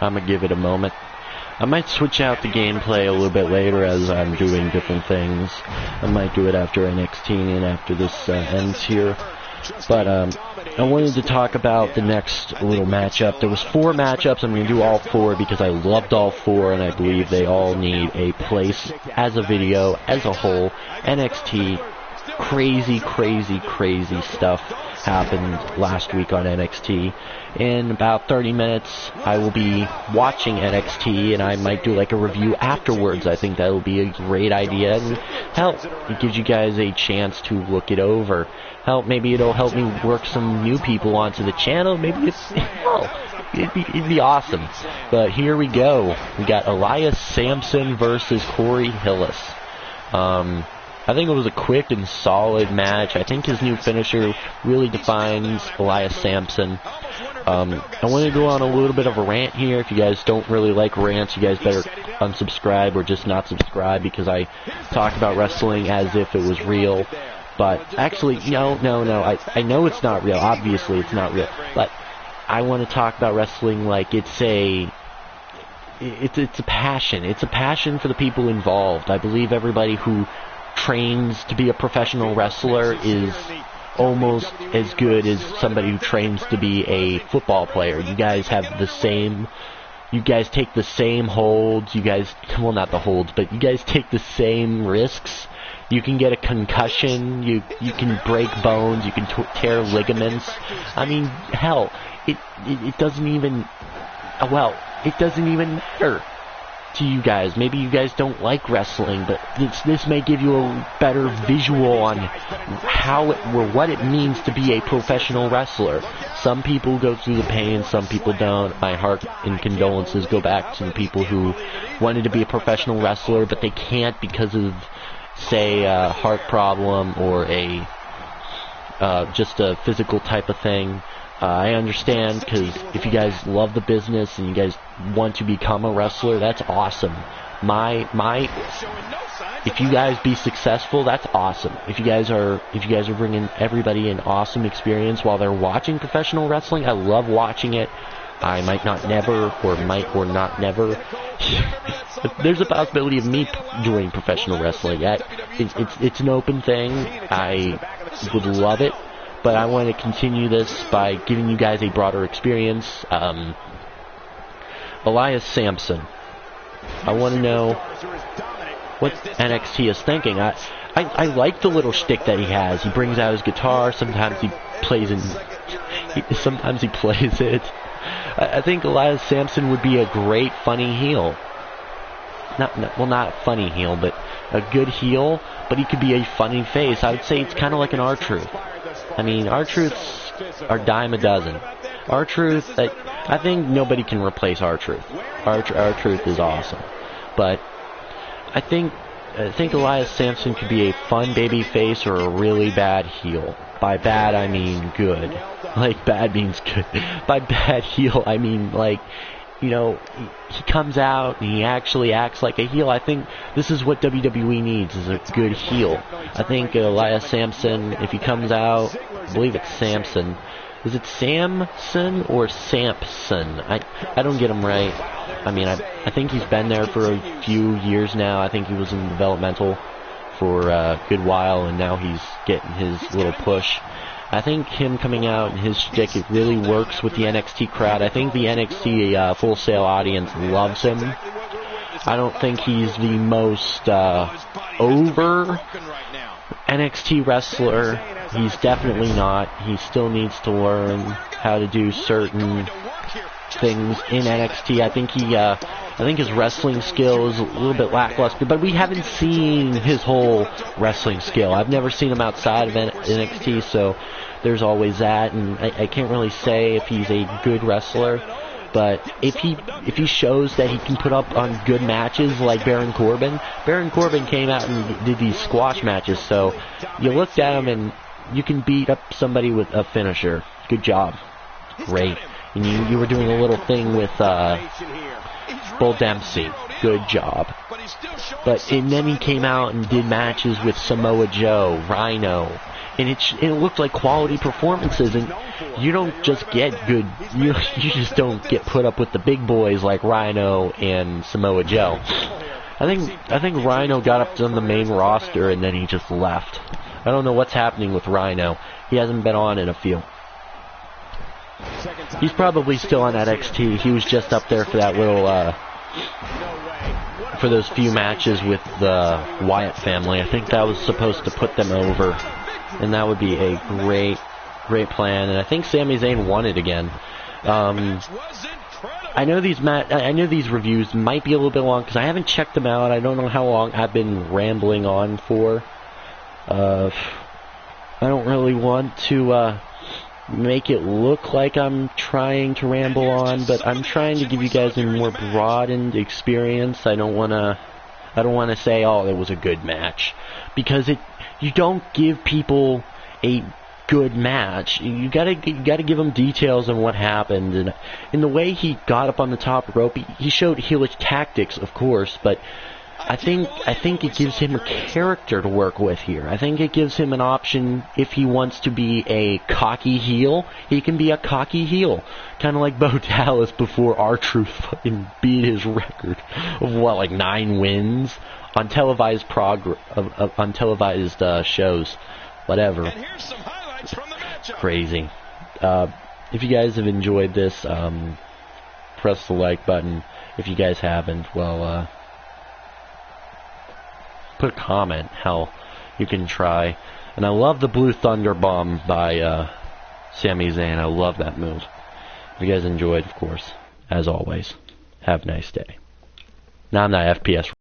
I'm going to give it a moment. I might switch out the gameplay a little bit later as I'm doing different things. I might do it after NXT and after this ends here. But I wanted to talk about the next little matchup. There was 4 matchups. I'm going to do all 4 because I loved all 4, and I believe they all need a place as a video, as a whole. NXT, crazy stuff happened last week on NXT. In about 30 minutes, I will be watching NXT, and I might do like a review afterwards. I think that will be a great idea, and hell, it gives you guys a chance to look it over. Hell, maybe it'll help me work some new people onto the channel. Maybe it'd be awesome. But here we go. We got Elias Sampson versus Hollis. I think it was a quick and solid match. I think his new finisher really defines Elias Sampson. I want to go on a little bit of a rant here. If you guys don't really like rants, you guys better unsubscribe or just not subscribe, because I talk about wrestling as if it was real. But actually, no. I know it's not real. Obviously, it's not real. But I want to talk about wrestling like it's a passion. It's a passion for the people involved. I believe everybody who trains to be a professional wrestler is almost as good as somebody who trains to be a football player. You guys have the same, you guys take the same holds, you guys, well, not the holds, but you guys take the same risks. You can get a concussion, you can break bones, you can tear ligaments. I mean, hell, it doesn't even, it doesn't even matter to you guys. Maybe you guys don't like wrestling, but this may give you a better visual on how or what it means to be a professional wrestler. Some people go through the pain, some people don't. My heart and condolences go back to the people who wanted to be a professional wrestler, but they can't because of, say, a heart problem or a just a physical type of thing. I understand, because if you guys love the business and you guys want to become a wrestler, that's awesome. If you guys be successful, that's awesome. If you guys are bringing everybody an awesome experience while they're watching professional wrestling, I love watching it. I might not never, or might or not never. There's a possibility of me doing professional wrestling. It's an open thing. I would love it. But I want to continue this by giving you guys a broader experience. Elias Sampson. I want to know what NXT is thinking. I like the little shtick that he has. He brings out his guitar. Sometimes he plays sometimes he plays it. I think Elias Sampson would be a great funny heel. Not a funny heel, but a good heel. But he could be a funny face. I would say it's kind of like an R-Truth. I mean, R-Truths are dime a dozen. R-Truth, I think nobody can replace R-Truth. R-Truth is awesome. But I think Elias Sampson could be a fun baby face or a really bad heel. By bad, I mean good. Like, bad means good. By bad heel, I mean, like, you know, he comes out and he actually acts like a heel. I think this is what WWE needs, is a good heel. I think Elias Sampson, if he comes out, I believe it's Sampson. Is it Samson or Sampson? I don't get him right. I mean, I think he's been there for a few years now. I think he was in developmental for a good while, and now he's getting his little push. I think him coming out and his shtick, it really works with the NXT crowd. I think the NXT Full Sail audience loves him. I don't think he's the most over NXT wrestler. He's definitely not. He still needs to learn how to do certain things in NXT. I think his wrestling skill is a little bit lackluster, but we haven't seen his whole wrestling skill. I've never seen him outside of NXT, so there's always that, and I can't really say if he's a good wrestler, but if he shows that he can put up on good matches like Baron Corbin came out and did these squash matches, so you looked at him and you can beat up somebody with a finisher. Good job. Great. And you were doing a little thing with Bull Dempsey. Good job. And then he came out and did matches with Samoa Joe, Rhino, and it looked like quality performances, and you don't just get good, you just don't get put up with the big boys like Rhino and Samoa Joe. I think Rhino got up on the main roster and then he just left. I don't know what's happening with Rhino. He hasn't been on in a few. He's probably still on NXT. He was just up there for that little, for those few matches with the Wyatt family. I think that was supposed to put them over, and that would be a great plan. And I think Sami Zayn won it again. I know these reviews might be a little bit long because I haven't checked them out. I don't know how long I've been rambling on for. I don't really want to make it look like I'm trying to ramble on, but I'm trying to give you guys a more broadened experience. I don't want to say, oh, it was a good match, because you don't give people a good match. You gotta give them details on what happened, and in the way he got up on the top rope, he showed heelish tactics, of course, but I think it gives him a character to work with here. I think it gives him an option. If he wants to be a cocky heel, he can be a cocky heel. Kind of like Bo Dallas before R-Truth fucking beat his record of, what, like 9 wins on televised shows. Whatever. Crazy. If you guys have enjoyed this, press the like button. If you guys haven't, well, put a comment. Hell, you can try. And I love the Blue Thunder Bomb by Sami Zayn. I love that move. If you guys enjoyed, of course, as always, have a nice day. Now I'm not FPS